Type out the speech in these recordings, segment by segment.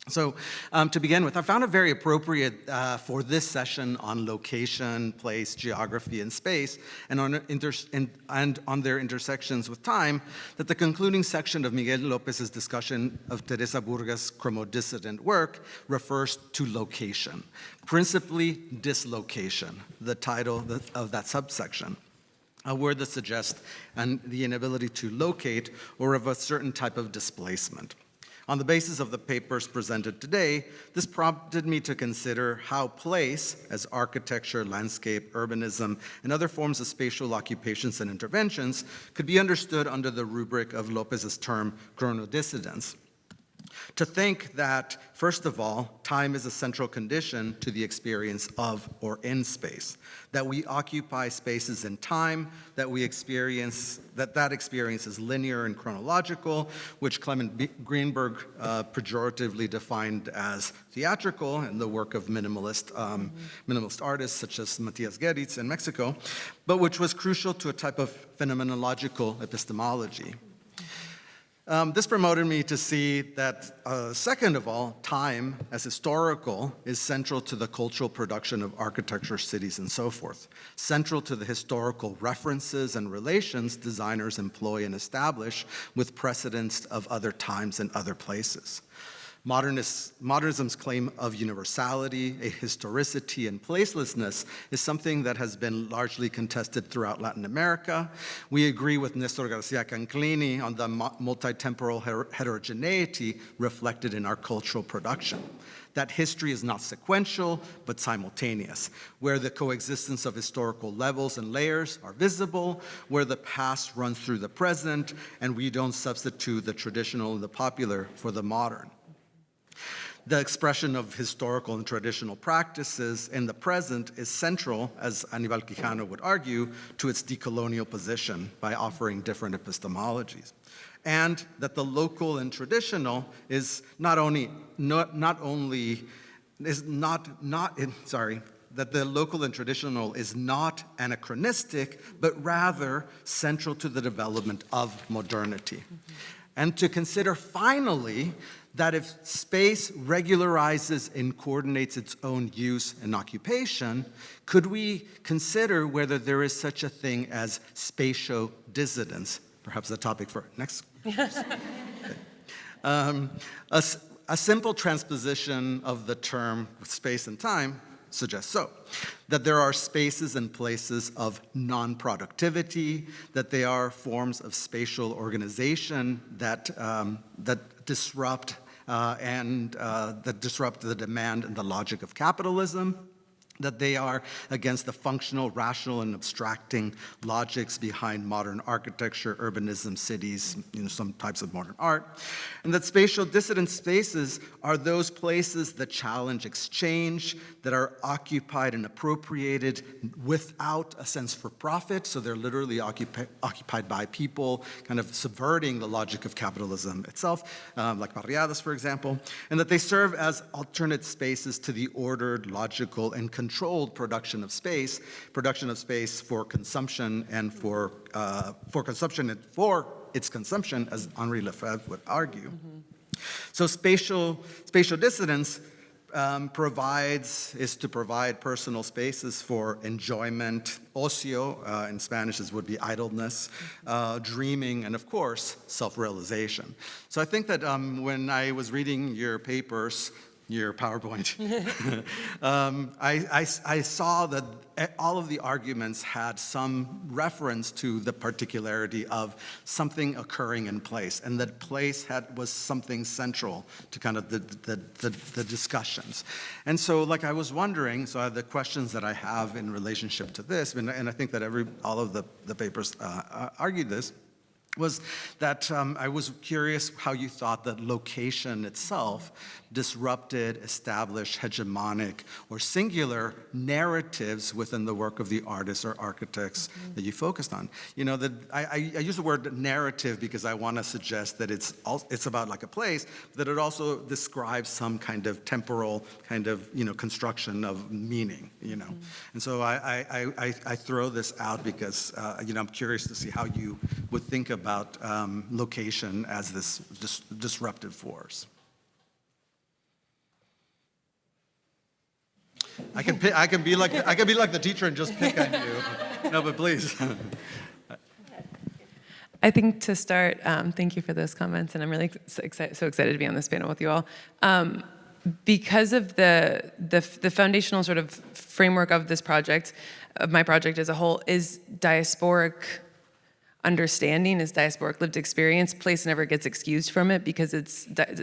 So to begin with, I found it very appropriate for this session on location, place, geography, and space, and on their intersections with time, that the concluding section of Miguel Lopez's discussion of Teresa Burga's Chronodissident work refers to location, principally dislocation, the title of that subsection. A word that suggests the inability to locate or of a certain type of displacement. On the basis of the papers presented today, this prompted me to consider how place, as architecture, landscape, urbanism, and other forms of spatial occupations and interventions, could be understood under the rubric of Lopez's term chronodissidence. To think that, first of all, time is a central condition to the experience of or in space, that we occupy spaces in time, that we experience, that experience is linear and chronological, which Clement Greenberg pejoratively defined as theatrical in the work of minimalist artists such as Matías Geritz in Mexico, but which was crucial to a type of phenomenological epistemology. This promoted me to see that, second of all, time as historical is central to the cultural production of architecture, cities, and so forth, central to the historical references and relations designers employ and establish with precedents of other times and other places. Modernism's claim of universality, a historicity, and placelessness is something that has been largely contested throughout Latin America. We agree with Néstor García Canclini on the multi-temporal heterogeneity reflected in our cultural production. That history is not sequential, but simultaneous, where the coexistence of historical levels and layers are visible, where the past runs through the present, and we don't substitute the traditional and the popular for the modern. The expression of historical and traditional practices in the present is central, as Aníbal Quijano would argue, to its decolonial position by offering different epistemologies. And that the local and traditional is that the local and traditional is not anachronistic, but rather central to the development of modernity. And to consider finally that if space regularizes and coordinates its own use and occupation, could we consider whether there is such a thing as spatio-dissidence? Perhaps the topic for next. A simple transposition of the term space and time suggests that there are spaces and places of non-productivity, that they are forms of spatial organization that disrupt the demand and the logic of capitalism, that they are against the functional, rational, and abstracting logics behind modern architecture, urbanism, cities, some types of modern art, and that spatial dissident spaces are those places that challenge exchange, that are occupied and appropriated without a sense for profit, so they're literally occupied by people, kind of subverting the logic of capitalism itself, like barriadas, for example, and that they serve as alternate spaces to the ordered, logical, and controlled production of space for consumption and for consumption and for its consumption, as Henri Lefebvre would argue. So spatial dissidence is to provide personal spaces for enjoyment, ocio, in Spanish this would be idleness, dreaming, and of course, self-realization. So I think that when I was reading your papers, your PowerPoint, I saw that all of the arguments had some reference to the particularity of something occurring in place, and that place was something central to kind of the discussions. And so, like, I was wondering, so the questions that I have in relationship to this, and I think that all of the papers argued this, was that I was curious how you thought that location itself disrupted, established, hegemonic, or singular narratives within the work of the artists or architects that you focused on. I use the word narrative because I want to suggest that it's about like a place, that it also describes some kind of temporal kind of construction of meaning. And so I throw this out because I'm curious to see how you would think about location as this disruptive force. I can be like the teacher and just pick on you. No, but please. I think to start, thank you for those comments, and I'm really so excited to be on this panel with you all. Because of the foundational sort of framework of this project, of my project as a whole, is diasporic understanding, is diasporic lived experience. Place never gets excused from it because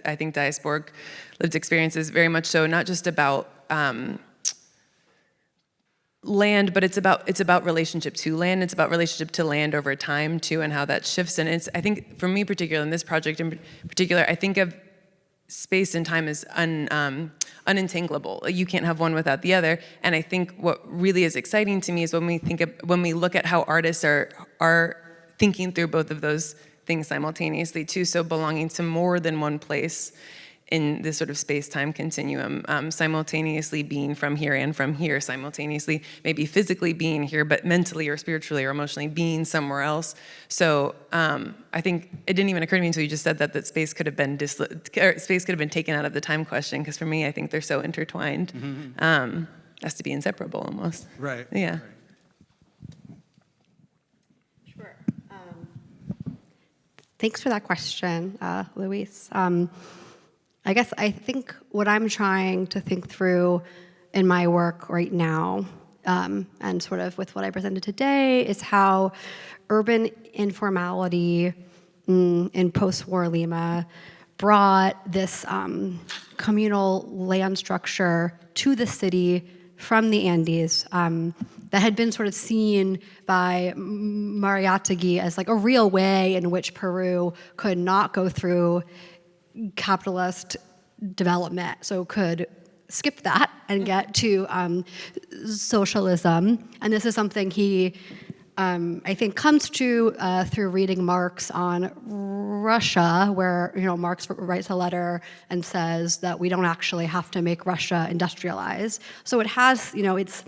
I think diasporic lived experience is very much so not just about land, but it's about relationship to land. It's about relationship to land over time too, and how that shifts. And I think for me, particularly in this project in particular, I think of space and time as unentangleable. You can't have one without the other. And I think what really is exciting to me is when we look at how artists are thinking through both of those things simultaneously too. So belonging to more than one place in this sort of space-time continuum, simultaneously being from here and from here, simultaneously maybe physically being here, but mentally or spiritually or emotionally being somewhere else. So I think it didn't even occur to me until you just said that space could have been taken out of the time question, because for me, I think they're so intertwined as to be inseparable almost. Right. Yeah. Right. Sure. Thanks for that question, Luis. I think what I'm trying to think through in my work right now, and sort of with what I presented today, is how urban informality in post-war Lima brought this communal land structure to the city from the Andes that had been sort of seen by Mariátegui as like a real way in which Peru could not go through capitalist development, so could skip that and get to socialism. And this is something he, I think, comes to through reading Marx on Russia, where Marx writes a letter and says that we don't actually have to make Russia industrialize. So it has, it's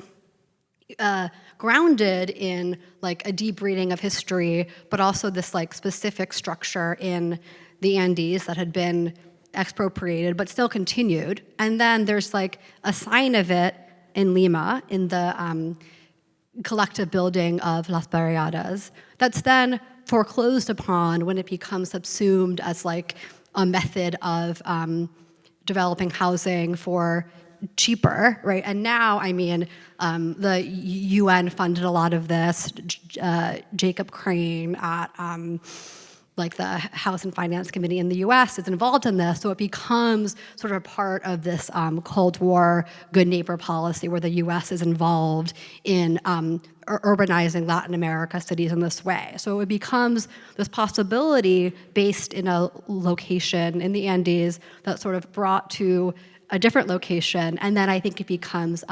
grounded in like a deep reading of history, but also this like specific structure in the Andes that had been expropriated but still continued. And then there's like a sign of it in Lima in the collective building of Las Barriadas that's then foreclosed upon when it becomes subsumed as like a method of developing housing for cheaper, right? And now, the UN funded a lot of this. Jacob Crane at like the House and Finance Committee in the US is involved in this, so it becomes sort of a part of this Cold War good neighbor policy where the US is involved in urbanizing Latin America cities in this way. So it becomes this possibility based in a location in the Andes that's sort of brought to a different location, and then I think it becomes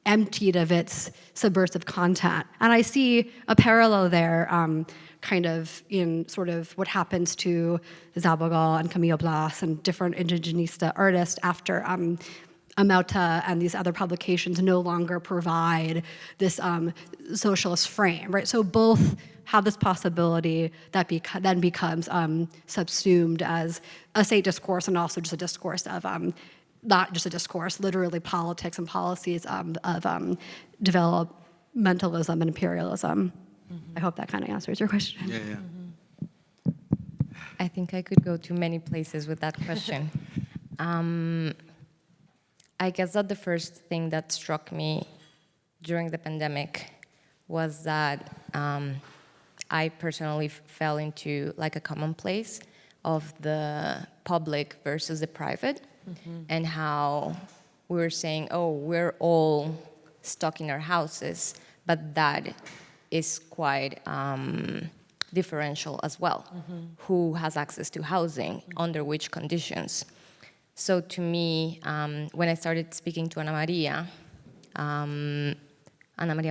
emptied of its subversive content. And I see a parallel there kind of in sort of what happens to Zabogal and Camilo Blas and different indigenista artists after Amelta and these other publications no longer provide this socialist frame, right? So both have this possibility that then becomes subsumed as a state discourse and also just a discourse of not just a discourse, literally politics and policies of developmentalism and imperialism. I hope that kind of answers your question. Yeah, yeah. I think I could go to many places with that question. I guess that the first thing that struck me during the pandemic was that I personally fell into like a commonplace of the public versus the private, and how we were saying, oh, we're all stuck in our houses, but that is quite differential as well. Who has access to housing, under which conditions? So to me, when I started speaking to Ana Maria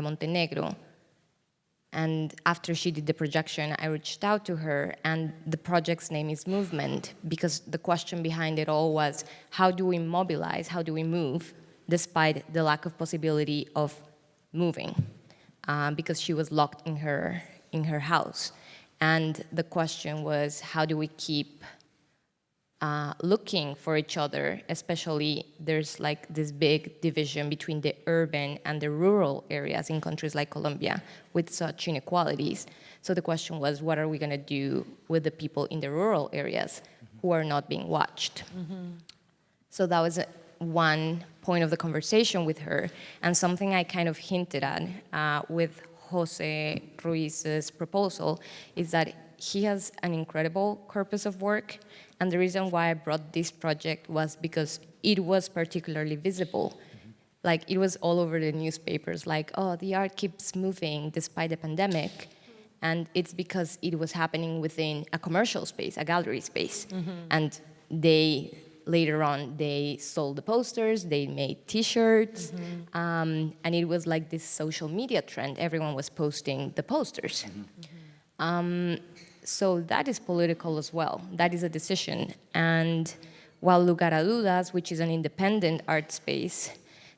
Montenegro, and after she did the projection, I reached out to her, and the project's name is Movement, because the question behind it all was, how do we mobilize, how do we move, despite the lack of possibility of moving? Because she was locked in her house. And the question was, how do we keep looking for each other, especially there's like this big division between the urban and the rural areas in countries like Colombia with such inequalities. So the question was, what are we going to do with the people in the rural areas who are not being watched? So that was one point of the conversation with her, and something I kind of hinted at with Jose Ruiz's proposal is that he has an incredible corpus of work, and the reason why I brought this project was because it was particularly visible. Like, it was all over the newspapers, like, oh, the art keeps moving despite the pandemic, and it's because it was happening within a commercial space, a gallery space, and later on, they sold the posters, they made T-shirts, and it was like this social media trend. Everyone was posting the posters. So that is political as well. That is a decision. And while Lugar a Dudas, which is an independent art space,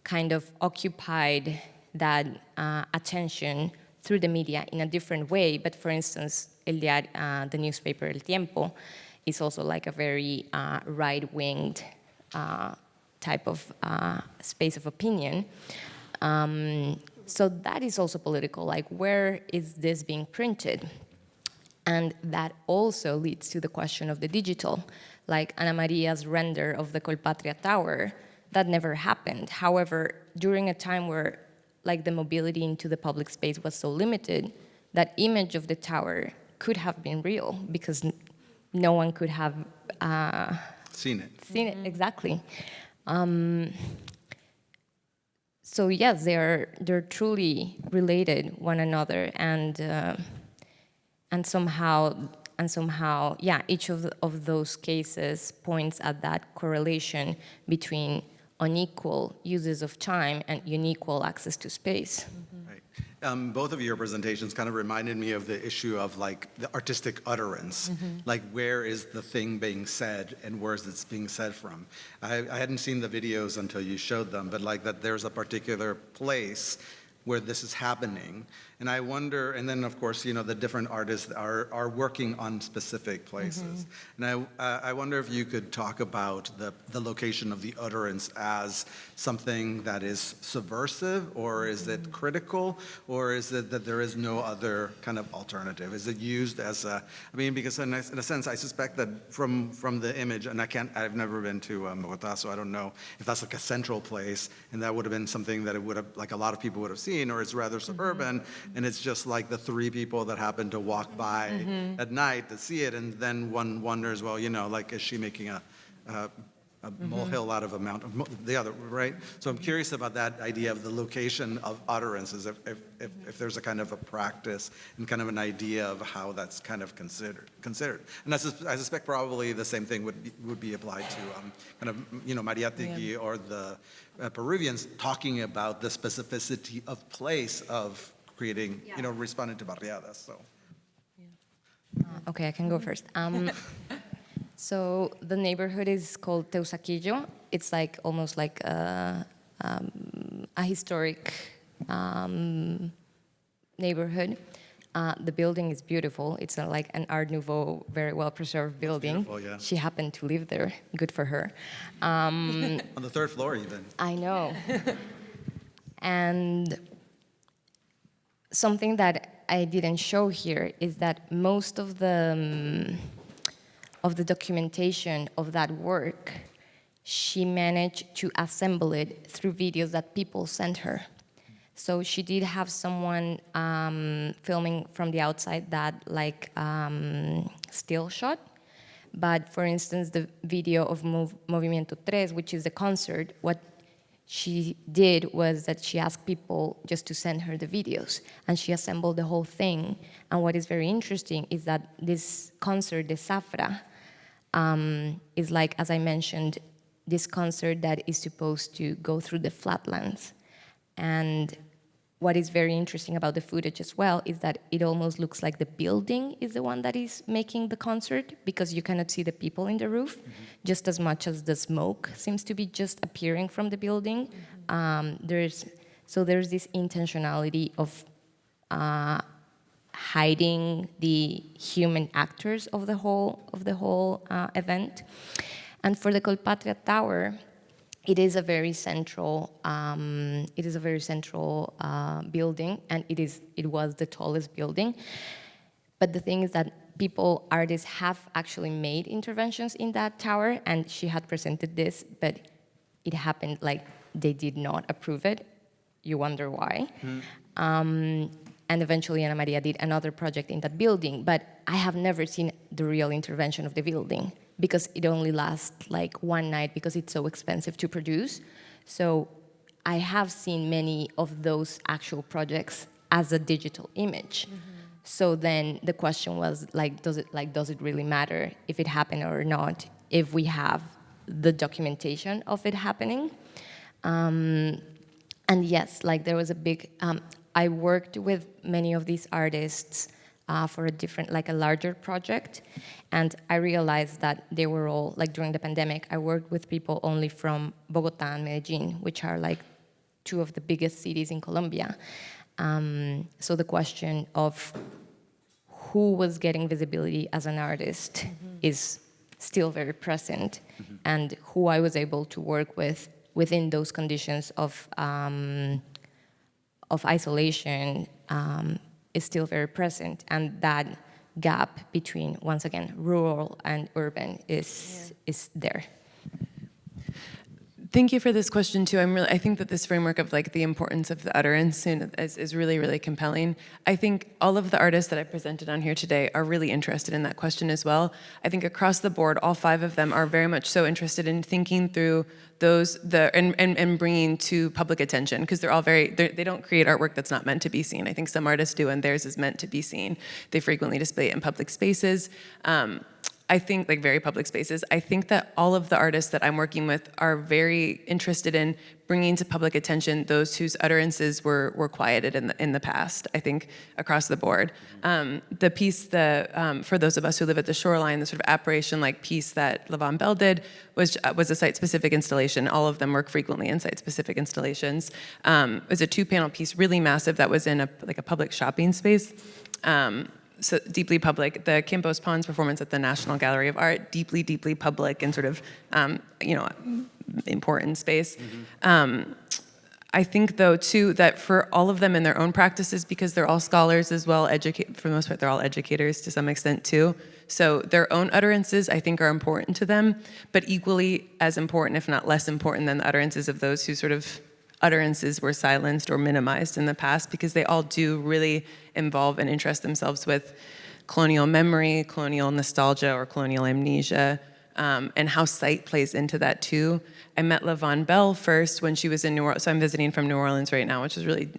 kind of occupied that attention through the media in a different way, but for instance, the newspaper El Tiempo is also like a very right-winged type of space of opinion. So that is also political, like, where is this being printed? And that also leads to the question of the digital, like Ana Maria's render of the Colpatria Tower, that never happened. However, during a time where like the mobility into the public space was so limited, that image of the tower could have been real because no one could have Seen it. Seen it, exactly. So yes, they're truly related one another, and somehow, yeah, each of those cases points at that correlation between unequal uses of time and unequal access to space. Right. Both of your presentations kind of reminded me of the issue of like the artistic utterance, like where is the thing being said and where is it being said from? I hadn't seen the videos until you showed them, but like that there's a particular place where this is happening. And I wonder, and then of course, you know, the different artists are working on specific places. And I wonder if you could talk about the location of the utterance as something that is subversive, or is it critical, or is it that there is no other kind of alternative? Is it used as a, I mean, because in a sense, I suspect that from the image, and I've never been to Bogota, so I don't know if that's like a central place, and that would have been something that it would have, like a lot of people would have seen, or it's rather suburban, and it's just like the three people that happen to walk by at night that see it, and then one wonders, well, you know, like, is she making a molehill out of a mountain? The other, right? So I'm curious about that idea of the location of utterances, if there's a kind of a practice and kind of an idea of how that's kind of considered. And I suspect probably the same thing would be applied to kind of, you know, Mariátegui or the Peruvians talking about the specificity of place of creating, you know, Respondent to barriadas, so. Okay, I can go first. So the neighborhood is called Teusaquillo. It's like almost like a historic neighborhood. The building is beautiful. It's like an Art Nouveau, very well preserved building. Beautiful, yeah. She happened to live there. Good for her. On the third floor even. I know. And something that I didn't show here is that most of the documentation of that work, she managed to assemble it through videos that people sent her. So she did have someone filming from the outside that like still shot. But for instance, the video of Movimiento Tres, which is the concert, what she did was that she asked people just to send her the videos, and she assembled the whole thing. And what is very interesting is that this concert, the Zafra, is like, as I mentioned, this concert that is supposed to go through the flatlands. And what is very interesting about the footage as well is that it almost looks like the building is the one that is making the concert, because you cannot see the people in the roof, just as much as the smoke seems to be just appearing from the building. There's this intentionality of hiding the human actors of the whole event. And for the Colpatria Tower, it is a very central building, and it was the tallest building. But the thing is that artists have actually made interventions in that tower, and she had presented this, but it happened like they did not approve it. You wonder why. And eventually Ana Maria did another project in that building, but I have never seen the real intervention of the building because it only lasts like one night because it's so expensive to produce. So I have seen many of those actual projects as a digital image. So then the question was does it really matter if it happened or not if we have the documentation of it happening? And yes, there was a big. I worked with many of these artists for a larger project, and I realized that they were all during the pandemic. I worked with people only from Bogota and Medellin, which are two of the biggest cities in Colombia. So the question of who was getting visibility as an artist is still very present, and who I was able to work with within those conditions of isolation is still very present, and that gap between, once again, rural and urban is there. Thank you for this question too. I think that this framework of the importance of the utterance is really, really compelling. I think all of the artists that I presented on here today are really interested in that question as well. I think across the board, all 5 of them are very much so interested in thinking through and bringing to public attention, because they're all they don't create artwork that's not meant to be seen. I think some artists do, and theirs is meant to be seen. They frequently display it in public spaces. I think, very public spaces. I think that all of the artists that I'm working with are very interested in bringing to public attention those whose utterances were quieted in the past, I think, across the board. The piece for those of us who live at the shoreline, the sort of apparition-like piece that Lavon Bell did was a site-specific installation. All of them work frequently in site-specific installations. It was a 2-panel piece, really massive, that was in a public shopping space. So deeply public. The Campos Ponds performance at the National Gallery of Art, deeply, deeply public and sort of, important space. I think, though, too, that for all of them in their own practices, because they're all scholars as well, for the most part, they're all educators to some extent, too. So their own utterances, I think, are important to them, but equally as important, if not less important, than the utterances of those who sort of utterances were silenced or minimized in the past, because they all do really involve and interest themselves with colonial memory, colonial nostalgia, or colonial amnesia, and how sight plays into that too. I met Lavon Bell first when she was in New Orleans, so I'm visiting from New Orleans right now, which is really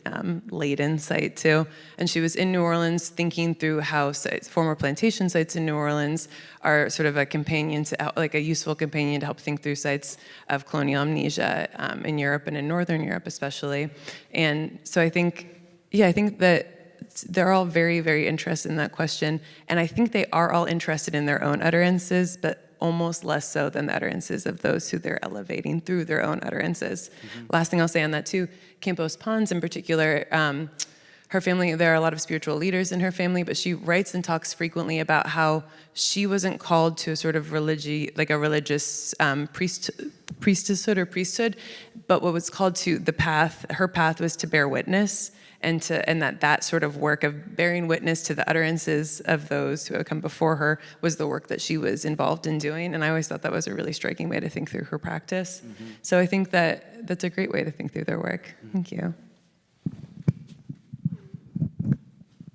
laden site too. And she was in New Orleans thinking through how former plantation sites in New Orleans are sort of a companion to, a useful companion to help think through sites of colonial amnesia in Europe and in Northern Europe especially. And so I think that they're all very, very interested in that question. And I think they are all interested in their own utterances, but almost less so than the utterances of those who they're elevating through their own utterances. Last thing I'll say on that too, Campos Ponds in particular, her family, there are a lot of spiritual leaders in her family, but she writes and talks frequently about how she wasn't called to a sort of religious priesthood, but what was called to her path was to bear witness, and that sort of work of bearing witness to the utterances of those who had come before her was the work that she was involved in doing. And I always thought that was a really striking way to think through her practice. So I think that's a great way to think through their work. Thank you.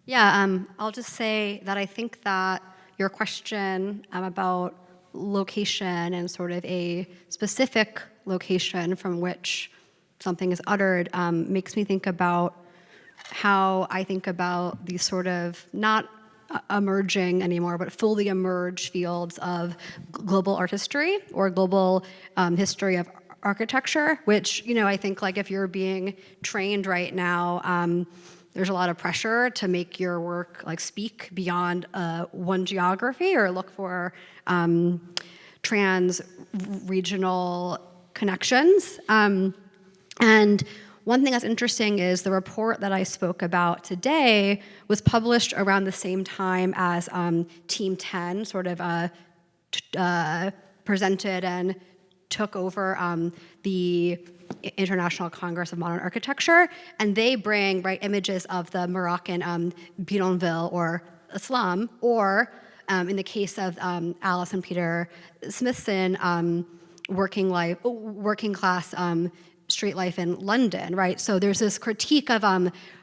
Yeah, I'll just say that I think that your question about location and sort of a specific location from which something is uttered makes me think about how I think about these sort of not emerging anymore, but fully emerged fields of global art history or global history of architecture, which, I think if you're being trained right now, there's a lot of pressure to make your work speak beyond one geography or look for trans-regional connections. And one thing that's interesting is the report that I spoke about today was published around the same time as Team 10 sort of presented and took over the International Congress of Modern Architecture, and they bring images of the Moroccan bidonville or slum, or in the case of Alice and Peter Smithson, working class street life in London, right? So there's this critique of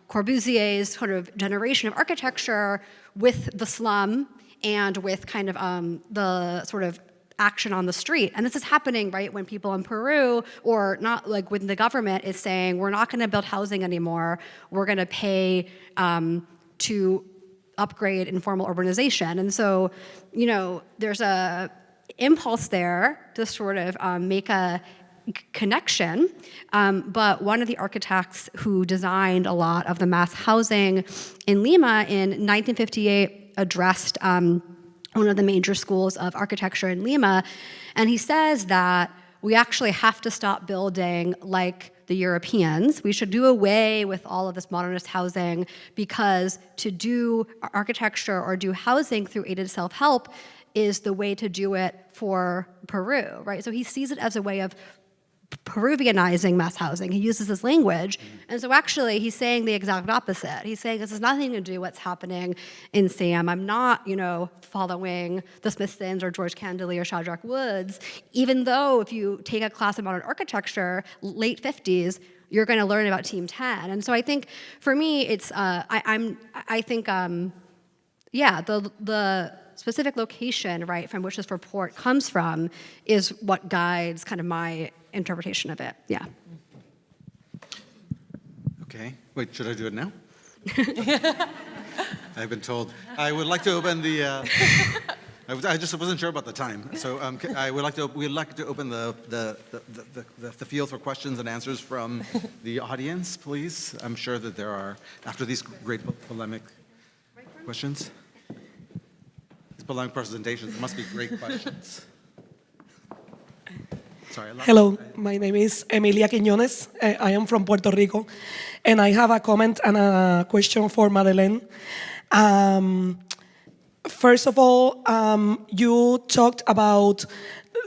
Corbusier's sort of generation of architecture with the slum and with kind of the sort of action on the street. And this is happening, right, when people in Peru, or not, like when the government is saying, we're not gonna build housing anymore, we're gonna pay to upgrade informal urbanization. And so, you know, there's a impulse there to sort of make a connection, but one of the architects who designed a lot of the mass housing in Lima in 1958 addressed one of the major schools of architecture in Lima, and he says that we actually have to stop building like the Europeans. We should do away with all of this modernist housing, because to do architecture or do housing through aided self-help is the way to do it for Peru, right? So he sees it as a way of Peruvianizing mass housing. He uses this language. And so actually he's saying the exact opposite. He's saying this has nothing to do with what's happening in SAM. I'm not, you know, following the Smithsons or George Candeli or Shadrach Woods, even though if you take a class in modern architecture, late 50s, you're going to learn about Team 10. And so I think for me, it's, the specific location, right, from which this report comes from is what guides kind of my interpretation of it. Yeah. Okay. Wait, should I do it now? I've been told. I would like to open the. I just wasn't sure about the time, so we'd like to open the field for questions and answers from the audience, please. I'm sure that there are, after these great polemic questions. These polemic presentations must be great questions. Sorry, hello, my name is Emilia Quiñones. I am from Puerto Rico, and I have a comment and a question for Madeleine. First of all, you talked about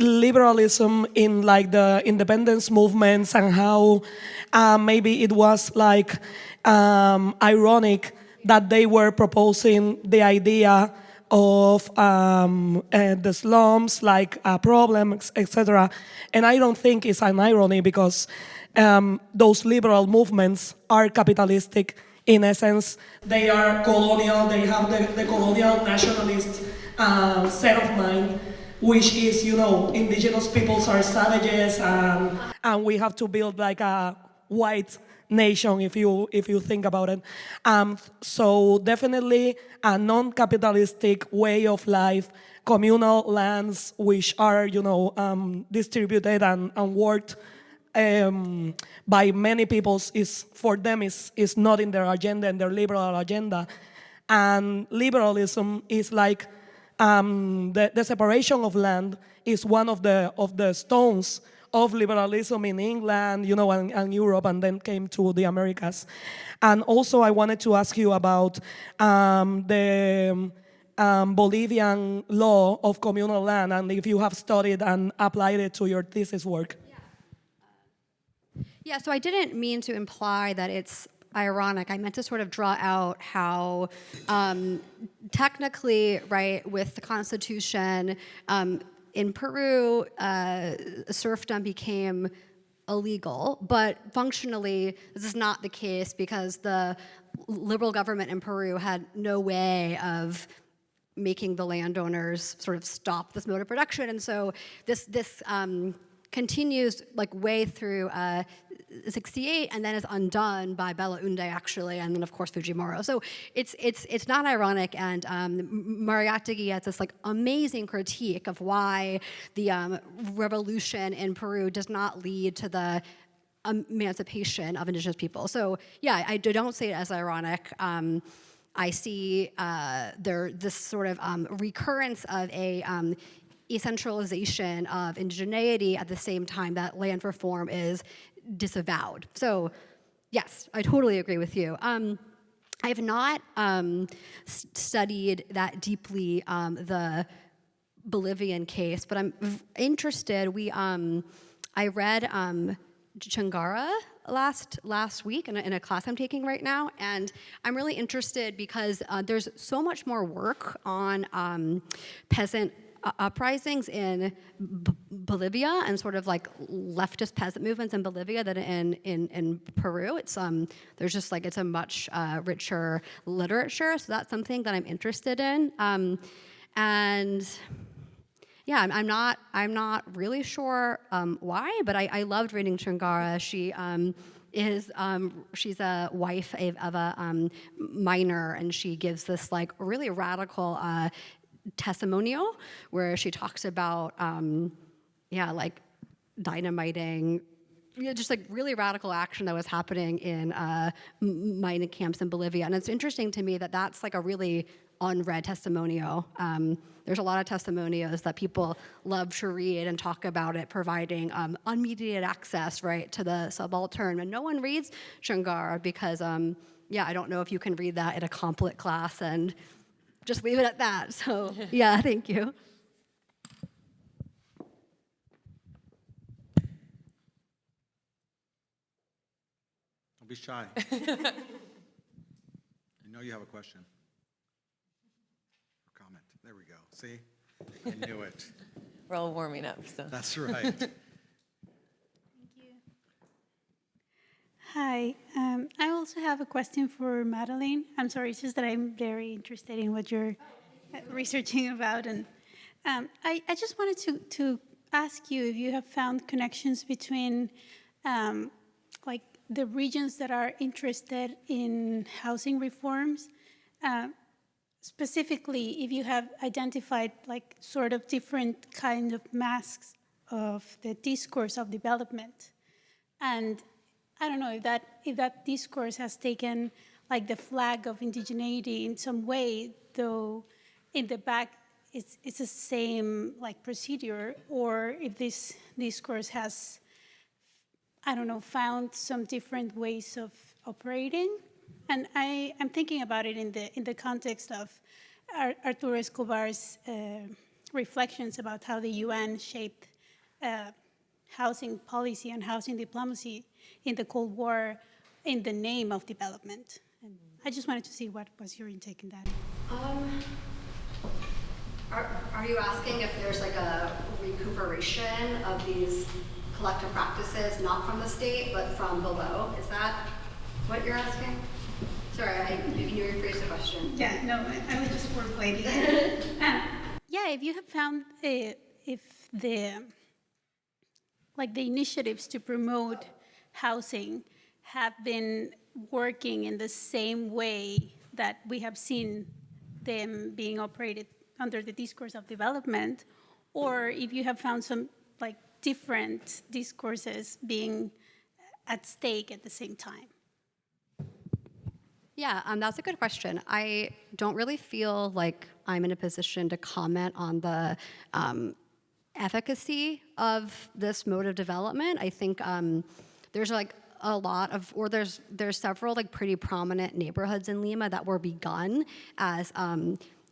liberalism in like the independence movements and how maybe it was like ironic that they were proposing the idea of the slums like a problem, etc. And I don't think it's an irony, because those liberal movements are capitalistic in essence. They are colonial, they have the colonial nationalist set of mind, which is, you know, indigenous peoples are savages, and we have to build like a white nation, if you think about it. So definitely a non-capitalistic way of life, communal lands which are, you know, distributed and worked by many peoples, is for them is not in their agenda, in their liberal agenda. And liberalism is like the separation of land is one of the stones of liberalism in England, you know, and Europe, and then came to the Americas. And also I wanted to ask you about the Bolivian law of communal land, and if you have studied and applied it to your thesis work. Yeah, so I didn't mean to imply that it's ironic. I meant to sort of draw out how technically, right, with the Constitution, in Peru, serfdom became illegal, but functionally, this is not the case because the liberal government in Peru had no way of making the landowners sort of stop this mode of production, and so this continues like way through 68, and then is undone by Belaunde actually, and then of course Fujimori. So it's not ironic, and Mariátegui has this like amazing critique of why the revolution in Peru does not lead to the emancipation of indigenous people. So yeah, I don't say it as ironic. I see this sort of recurrence of a essentialization of indigeneity at the same time that land reform is disavowed. So Yes, I totally agree with you. I have not studied that deeply the Bolivian case, but I'm interested. I read Changara last week in a class I'm taking right now, and I'm really interested because there's so much more work on peasant uprisings in Bolivia and sort of like leftist peasant movements in Bolivia than in Peru. It's there's just like it's a much richer literature, so that's something that I'm interested in. And yeah, I'm not really sure why, but I loved reading Changara. She's a wife of a miner, and she gives this like really radical testimonial where she talks about like dynamiting, just like really radical action that was happening in mining camps in Bolivia. And it's interesting to me that that's like a really unread testimonial. There's a lot of testimonials that people love to read and talk about it providing unmediated access, right, to the subaltern. And no one reads Changara because, I don't know if you can read that in a complet class and just leave it at that. So, yeah, thank you. Don't be shy. I know you have a question. Or comment. There we go. See? I knew it. We're all warming up, so. That's right. Thank you. Hi. I also have a question for Madeleine. I'm sorry, it's just that I'm very interested in what you're researching about. And I just wanted to ask you if you have found connections between like the regions that are interested in housing reforms, specifically if you have identified like sort of different kind of masks of the discourse of development. And I don't know if that discourse has taken like the flag of indigeneity in some way, though in the back it's the same like procedure, or if this discourse has, I don't know, found some different ways of operating. And I'm thinking about it in the context of Arturo Escobar's reflections about how the UN shaped housing policy and housing diplomacy in the Cold War in the name of development. And I just wanted to see what was your intake in that. Are you asking if there's like a recuperation of these collective practices, not from the state, but from below? Is that what you're asking? Sorry, can you rephrase the question? Yeah, no, I was just wordplating. Yeah, if you have found if the initiatives to promote housing have been working in the same way that we have seen them being operated under the discourse of development, or if you have found some like different discourses being at stake at the same time. Yeah, that's a good question. I don't really feel like I'm in a position to comment on the efficacy of this mode of development. I think there's like a lot of, or there's several like pretty prominent neighborhoods in Lima that were begun as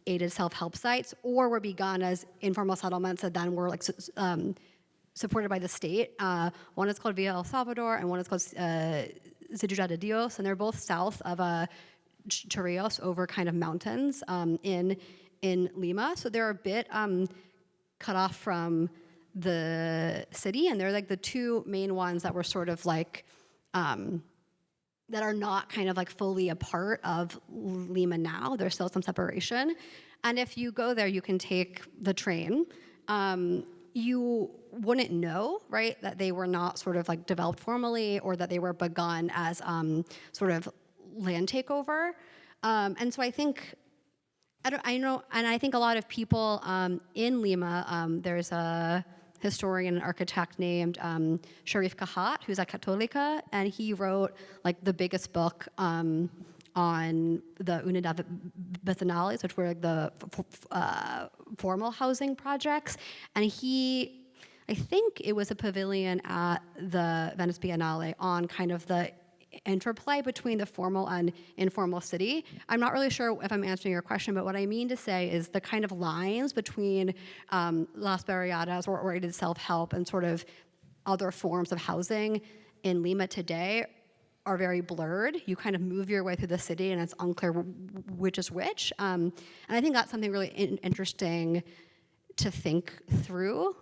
aided self-help sites, or were begun as informal settlements that then were like supported by the state. One is called Villa El Salvador, and one is called Ciudad de Dios, and they're both south of Chorrillos over kind of mountains in Lima. So they're a bit cut off from the city, and they're like the two main ones that were sort of like that are not kind of like fully a part of Lima now. There's still some separation. And if you go there, you can take the train. You wouldn't know, right, that they were not sort of like developed formally, or that they were begun as sort of land takeover. And so I think, I think a lot of people in Lima, there's a historian and architect named Sharif Kahat, who's at Católica, and he wrote like the biggest book on the Unidad Vecinales, which were like the formal housing projects. And I think it was a pavilion at the Venice Biennale on kind of the interplay between the formal and informal city. I'm not really sure if I'm answering your question, but what I mean to say is the kind of lines between Las Barriadas or oriented self-help and sort of other forms of housing in Lima today are very blurred. You kind of move your way through the city and it's unclear which is which. And I think that's something really interesting to think through.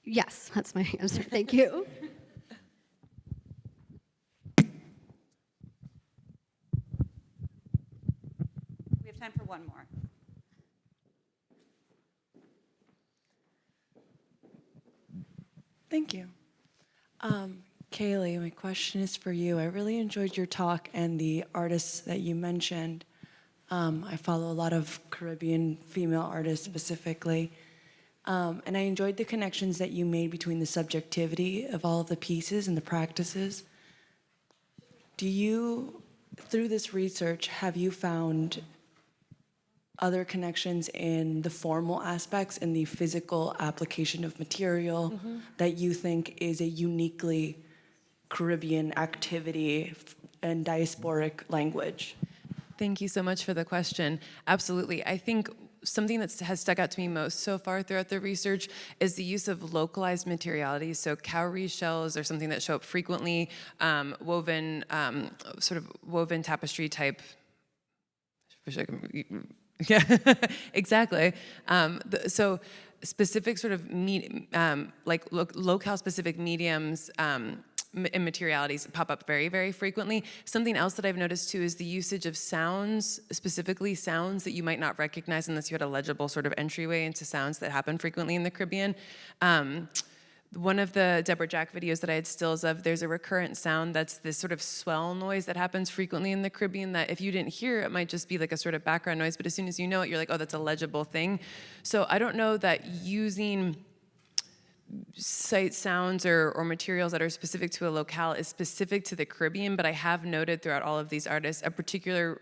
Yes, that's my answer. Thank you. We have time for one more. Thank you. Kaillee, my question is for you. I really enjoyed your talk and the artists that you mentioned. I follow a lot of Caribbean female artists specifically. And I enjoyed the connections that you made between the subjectivity of all of the pieces and the practices. Do you, through this research, have you found other connections in the formal aspects and the physical application of material that you think is a uniquely Caribbean activity and diasporic language? Thank you so much for the question. Absolutely. I think something that has stuck out to me most so far throughout the research is the use of localized materialities. So cowrie shells are something that show up frequently, woven, sort of woven tapestry type. Yeah, exactly. So specific sort of like locale specific mediums and materialities pop up very, very frequently. Something else that I've noticed too is the usage of sounds, specifically sounds that you might not recognize unless you had a legible sort of entryway into sounds that happen frequently in the Caribbean. One of the Deborah Jack videos that I had stills of, there's a recurrent sound that's this sort of swell noise that happens frequently in the Caribbean that if you didn't hear, it might just be like a sort of background noise, but as soon as you know it, you're like, oh, that's a legible thing. So I don't know that using sight sounds or materials that are specific to a locale is specific to the Caribbean, but I have noted throughout all of these artists a particularly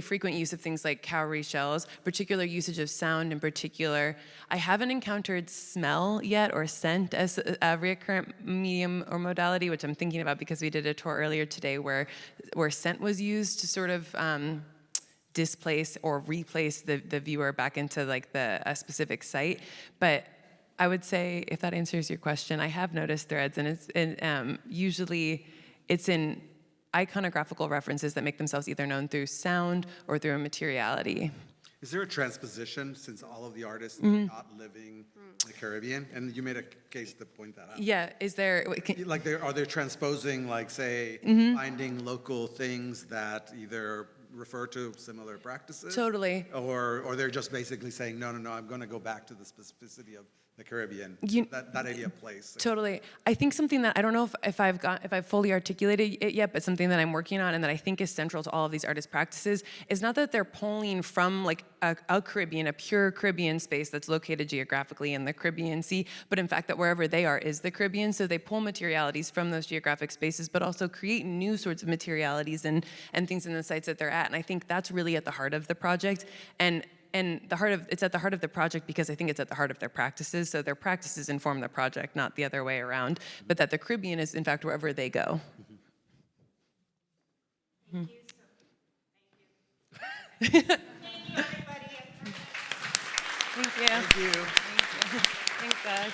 frequent use of things like cowrie shells, particular usage of sound in particular. I haven't encountered smell yet or scent as a recurrent medium or modality, which I'm thinking about because we did a tour earlier today where scent was used to sort of displace or replace the viewer back into like a specific site. But I would say, if that answers your question, I have noticed threads, and usually it's in iconographical references that make themselves either known through sound or through a materiality. Is there a transposition since all of the artists are not living in the Caribbean? And you made a case to point that out. Yeah, is there... Like, are they transposing, like, say, finding local things that either refer to similar practices? Totally. Or they're just basically saying, no, I'm going to go back to the specificity of the Caribbean, that idea of place. Totally. I think something that, I don't know if I've fully articulated it yet, but something that I'm working on and that I think is central to all of these artist practices is not that they're pulling from like a Caribbean, a pure Caribbean space that's located geographically in the Caribbean Sea, but in fact that wherever they are is the Caribbean, so they pull materialities from those geographic spaces, but also create new sorts of materialities and things in the sites that they're at. And I think that's really at the heart of the project. And it's at the heart of the project because I think it's at the heart of their practices. So their practices inform the project, not the other way around. But that the Caribbean is, in fact, wherever they go. Thank you. Thank you, everybody. Thank you. Thank you. Thanks, guys.